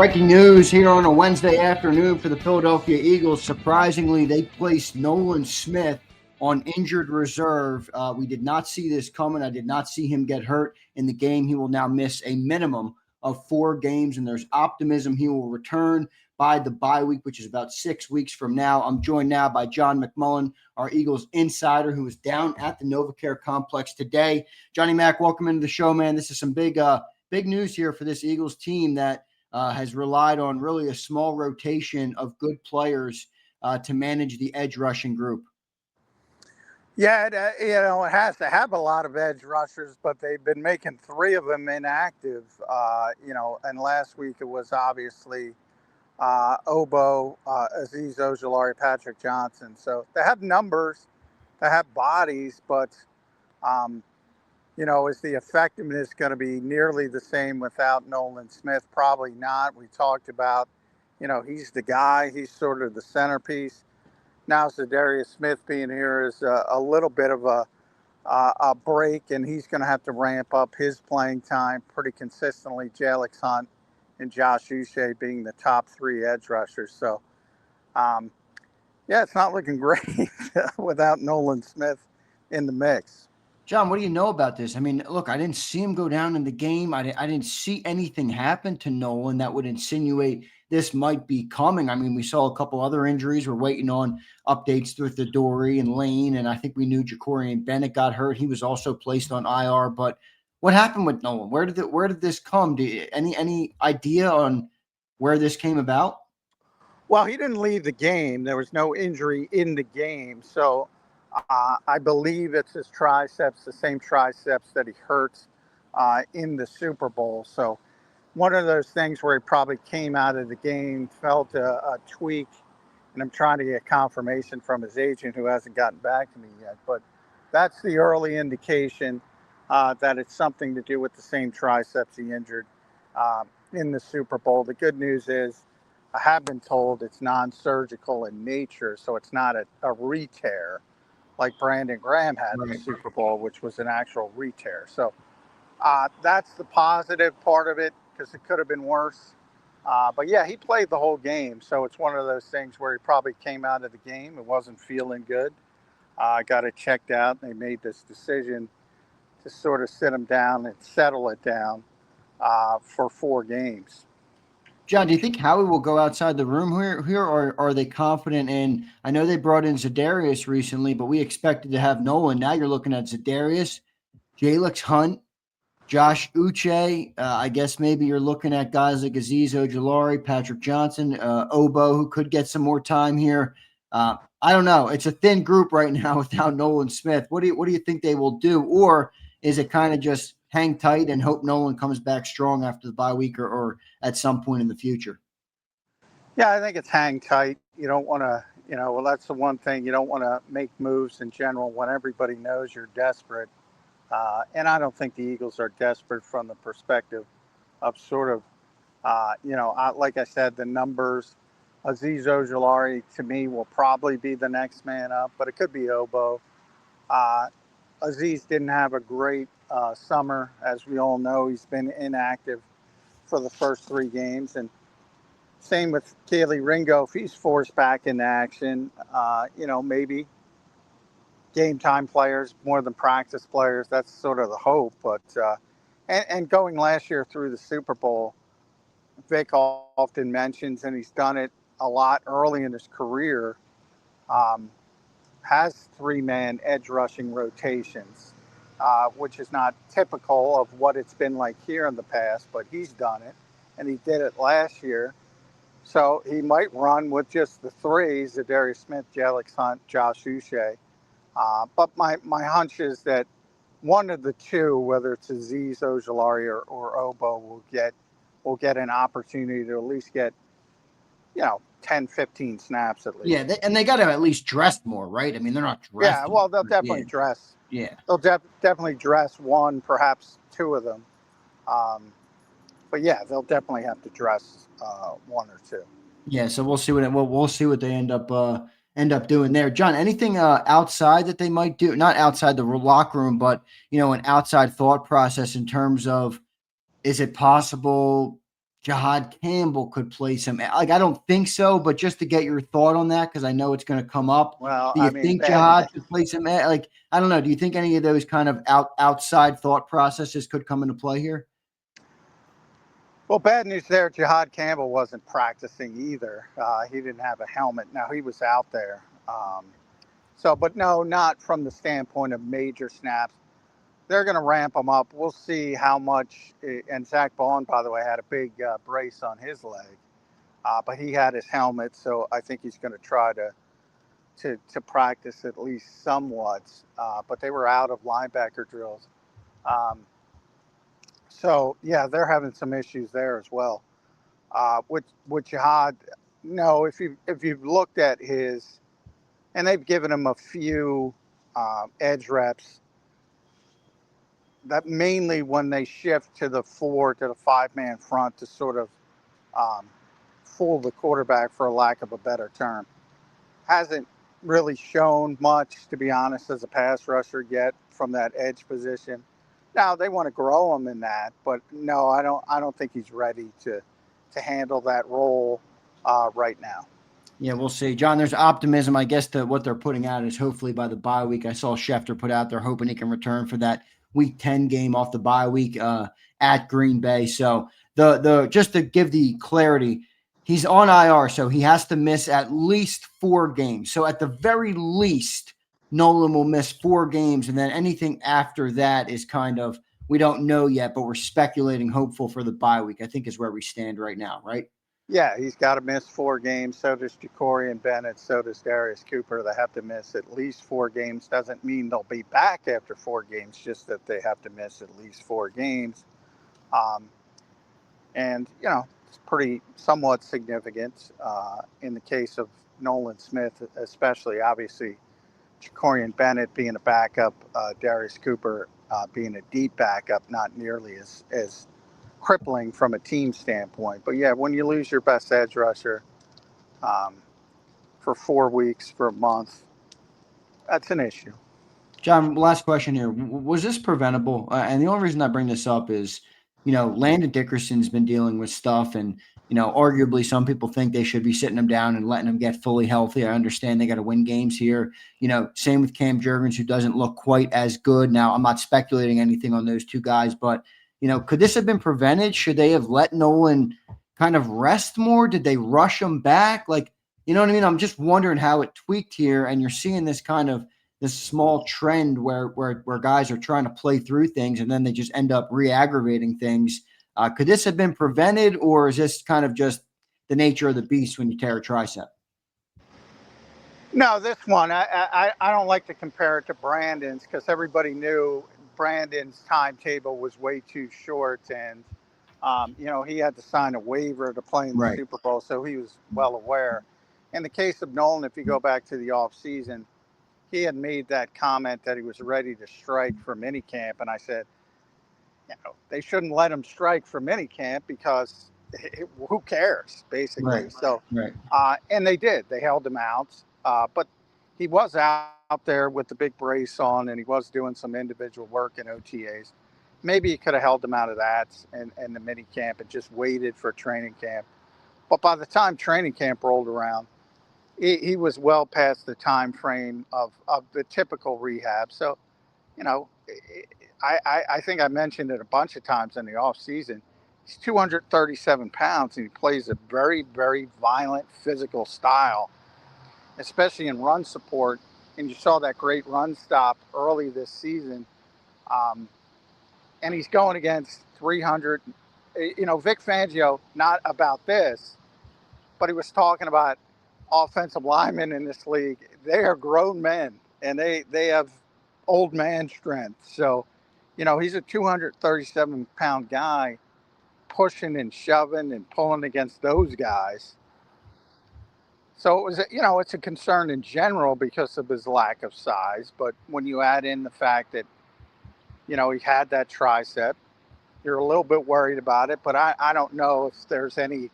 Breaking news here on a Wednesday afternoon for the Philadelphia Eagles. Surprisingly, they placed Nolan Smith on injured reserve. We did not see this coming. I did not see him get hurt in the game. He will now miss a minimum of 4 games, and there's optimism he will return by the bye week, which is about 6 weeks from now. I'm joined now by John McMullen, our Eagles insider, who is down at the NovaCare complex today. Johnny Mac, welcome into the show, man. This is some big news here for this Eagles team that has relied on really a small rotation of good players to manage the edge rushing group. Yeah, it has to have a lot of edge rushers, but they've been making 3 of them inactive. And last week it was obviously Obo, Azeez Ojulari, Patrick Johnson. So they have numbers, they have bodies, but is the effectiveness going to be nearly the same without Nolan Smith? Probably not. We talked about, he's the guy. He's sort of the centerpiece. Now Zander Smith being here is a little bit of a break, and he's going to have to ramp up his playing time pretty consistently. Jalix Hunt and Josh Uche being the top 3 edge rushers. So, it's not looking great without Nolan Smith in the mix. John, what do you know about this? I mean, look, I didn't see him go down in the game. I didn't see anything happen to Nolan that would insinuate this might be coming. I mean, we saw a couple other injuries. We're waiting on updates with the Dory and Lane, and I think we knew Jacorian Bennett got hurt. He was also placed on IR. But what happened with Nolan? Where did this come? Any idea on where this came about? Well, he didn't leave the game. There was no injury in the game, so I believe it's his triceps, the same triceps that he hurt in the Super Bowl. So one of those things where he probably came out of the game, felt a tweak, and I'm trying to get confirmation from his agent who hasn't gotten back to me yet. But that's the early indication that it's something to do with the same triceps he injured in the Super Bowl. The good news is I have been told it's non-surgical in nature, so it's not a re-tear like Brandon Graham had in the Super Bowl, which was an actual re-tear. So that's the positive part of it, because it could have been worse. But yeah, he played the whole game. So it's one of those things where he probably came out of the game and wasn't feeling good. Got it checked out, and they made this decision to sort of sit him down and settle it down for 4 games. John, do you think Howie will go outside the room here, or are they confident in? I know they brought in Zadarius recently, but we expected to have Nolan. Now you're looking at Zadarius, Jalix Hunt, Josh Uche. I guess maybe you're looking at guys like Azeez Ojulari, Patrick Johnson, Obo, who could get some more time here. I don't know. It's a thin group right now without Nolan Smith. What do you think they will do, or is it kind of just hang tight and hope Nolan comes back strong after the bye week or at some point in the future? Yeah, I think it's hang tight. You don't want to, well, that's the one thing. You don't want to make moves in general when everybody knows you're desperate. And I don't think the Eagles are desperate from the perspective of sort of, like I said, the numbers. Azeez Ojulari, to me, will probably be the next man up, but it could be Obo. Azeez didn't have a great summer. As we all know, he's been inactive for the first 3 games. And same with Kelee Ringo. If he's forced back into action, maybe game time players more than practice players. That's sort of the hope. But and going last year through the Super Bowl, Vic often mentions, and he's done it a lot early in his career, has 3-man edge rushing rotations, which is not typical of what it's been like here in the past, but he's done it, and he did it last year. So he might run with just the 3, Zander Smith, Jalix Hunt, Josh Uche. But my hunch is that one of the 2, whether it's Azeez Ojulari or Obo, will get an opportunity to at least get, 10, 15 snaps at least. Yeah, they got to at least dress more, right? I mean, they're not dressed. Yeah, well, they'll definitely dress. Yeah. They'll definitely dress 1, perhaps 2 of them. But yeah, they'll definitely have to dress 1 or 2. Yeah, so we'll see what they end up doing there. John, anything outside that they might do? Not outside the locker room, but an outside thought process in terms of, is it possible Jahad Campbell could play some. Like, I don't think so, but just to get your thought on that, because I know it's going to come up. Well, Do you think Jahad could play some? Like, I don't know. Do you think any of those kind of outside thought processes could come into play here? Well, bad news there. Jahad Campbell wasn't practicing either. He didn't have a helmet. Now, he was out there. But no, not from the standpoint of major snaps. They're going to ramp him up. We'll see how much. And Zach Bond, by the way, had a big brace on his leg, but he had his helmet, so I think he's going to try to practice at least somewhat. But they were out of linebacker drills, so yeah, they're having some issues there as well. With Jihad, no, if you've looked at his, and they've given him a few edge reps. That mainly when they shift to the 5-man front to sort of fool the quarterback, for a lack of a better term. Hasn't really shown much, to be honest, as a pass rusher yet from that edge position. Now they want to grow him in that, but no, I don't think he's ready to handle that role right now. Yeah, we'll see. John, there's optimism. I guess that what they're putting out is hopefully by the bye week. I saw Schefter put out there hoping he can return for that Week 10 game off the bye week at Green Bay. So the just to give the clarity, he's on IR, so he has to miss at least 4 games. So at the very least, Nolan will miss 4 games, and then anything after that is kind of, we don't know yet, but we're speculating, hopeful for the bye week, I think is where we stand right now, right? Yeah, he's got to miss 4 games. So does Jakorian Bennett. So does Darius Cooper. They have to miss at least 4 games. Doesn't mean they'll be back after 4 games, just that they have to miss at least 4 games. And, it's pretty somewhat significant in the case of Nolan Smith, especially. Obviously, Jakorian Bennett being a backup, Darius Cooper being a deep backup, not nearly as crippling from a team standpoint. But yeah, when you lose your best edge rusher for 4 weeks, for a month, that's an issue. John, last question here. Was this preventable? And the only reason I bring this up is, Landon Dickerson's been dealing with stuff, and, arguably some people think they should be sitting him down and letting him get fully healthy. I understand they got to win games here. Same with Cam Jurgens, who doesn't look quite as good. Now, I'm not speculating anything on those 2 guys, but could this have been prevented? Should they have let Nolan kind of rest more? Did they rush him back? Like, you know what I mean? I'm just wondering how it tweaked here, and you're seeing this kind of this small trend where guys are trying to play through things and then they just end up re-aggravating things. Could this have been prevented, or is this kind of just the nature of the beast when you tear a tricep? No, this one, I don't like to compare it to Brandon's, because everybody knew Brandon's timetable was way too short, and he had to sign a waiver to play in the Super Bowl, so he was well aware. In the case of Nolan, if you go back to the offseason, he had made that comment that he was ready to strike for minicamp, and I said, they shouldn't let him strike for minicamp because who cares, basically. Right. So, right. And they did. They held him out, but he was out there with the big brace on, and he was doing some individual work in OTAs. Maybe he could have held him out of that and the minicamp and just waited for training camp. But by the time training camp rolled around, he was well past the time frame of the typical rehab. So, I think I mentioned it a bunch of times in the off season. He's 237 pounds, and he plays a very, very violent physical style, especially in run support. And you saw that great run stop early this season. And he's going against 300. Vic Fangio, not about this, but he was talking about offensive linemen in this league. They are grown men, and they have old man strength. So, he's a 237-pound guy pushing and shoving and pulling against those guys. So it was, it's a concern in general because of his lack of size. But when you add in the fact that, he had that tricep, you're a little bit worried about it. But I don't know if there's any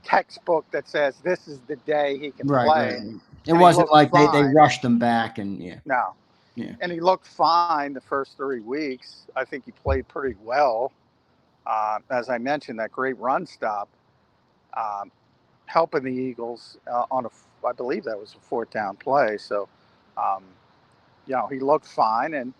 textbook that says this is the day he can play. Right. It wasn't like they rushed him back, and No. Yeah. And he looked fine the first 3 weeks. I think he played pretty well. as I mentioned, that great run stop, um, helping the Eagles I believe that was a fourth down play. So, um, he looked fine, and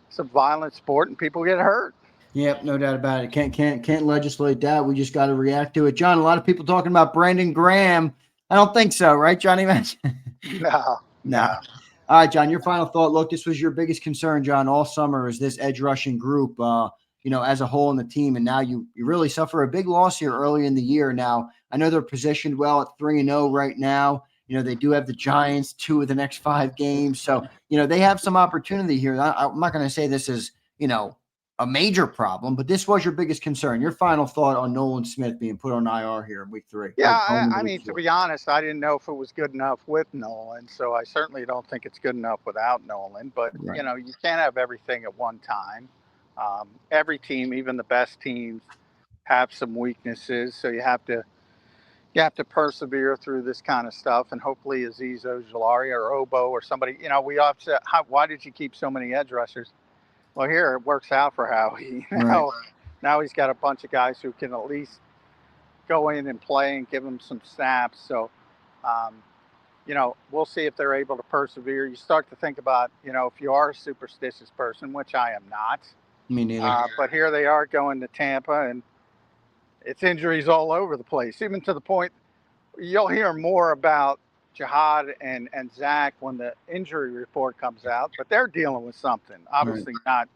it's a violent sport, and people get hurt. Yep, no doubt about it. Can't legislate that. We just got to react to it. John, a lot of people talking about Brandon Graham. I don't think so, right, Johnny Match? No, No. no. All right, John, your final thought. Look, this was your biggest concern, John, all summer is this edge rushing group, as a whole in the team. And now you really suffer a big loss here early in the year. Now, I know they're positioned well at 3-0 right now. They do have the Giants 2 of the next 5 games. So, they have some opportunity here. I'm not going to say this is, a major problem, but this was your biggest concern. Your final thought on Nolan Smith being put on IR here in week 3. Yeah, Going I into mean, week to 4. be honest, I didn't know if it was good enough with Nolan, so I certainly don't think it's good enough without Nolan. But Right. you can't have everything at one time. Every team, even the best teams, have some weaknesses, so you have to persevere through this kind of stuff. And hopefully, Azeez Ojulari or Obo or somebody, we upset. Why did you keep so many edge rushers? Well, here it works out for Howie. Right. Now he's got a bunch of guys who can at least go in and play and give them some snaps. So, um, we'll see if they're able to persevere. You start to think about, if you are a superstitious person, which I am not. Me neither. But here they are going to Tampa, and it's injuries all over the place, even to the point you'll hear more about Jihad and Zach when the injury report comes out, but they're dealing with something. Obviously not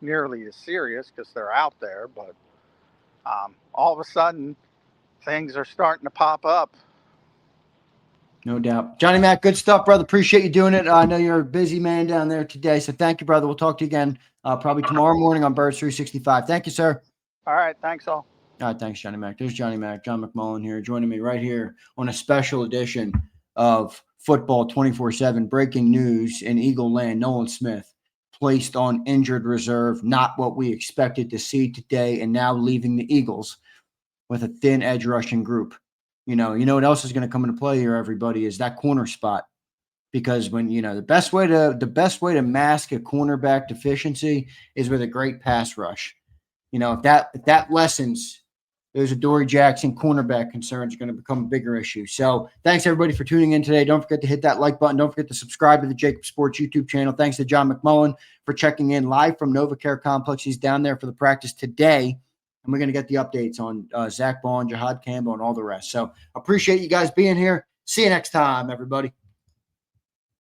nearly as serious because they're out there, but all of a sudden things are starting to pop up. No doubt. Johnny Mac, good stuff, brother. Appreciate you doing it. I know you're a busy man down there today, so thank you, brother. We'll talk to you again probably tomorrow morning on Birds 365. Thank you, sir. All right. Thanks all. All right, thanks, Johnny Mac. There's Johnny Mac, John McMullen here, joining me right here on a special edition of Football 24/7. Breaking news in Eagle Land. Nolan Smith placed on injured reserve. Not what we expected to see today, and now leaving the Eagles with a thin edge rushing group. You know what else is going to come into play here, everybody, is that corner spot. Because when the best way to mask a cornerback deficiency is with a great pass rush. If that lessens, there's a Dory Jackson cornerback concerns are going to become a bigger issue. So thanks everybody for tuning in today. Don't forget to hit that like button. Don't forget to subscribe to the JAKIB Sports YouTube channel. Thanks to John McMullen for checking in live from NovaCare Complex. He's down there for the practice today. And we're going to get the updates on Zach Bond, Jihad Campbell, and all the rest. So appreciate you guys being here. See you next time, everybody.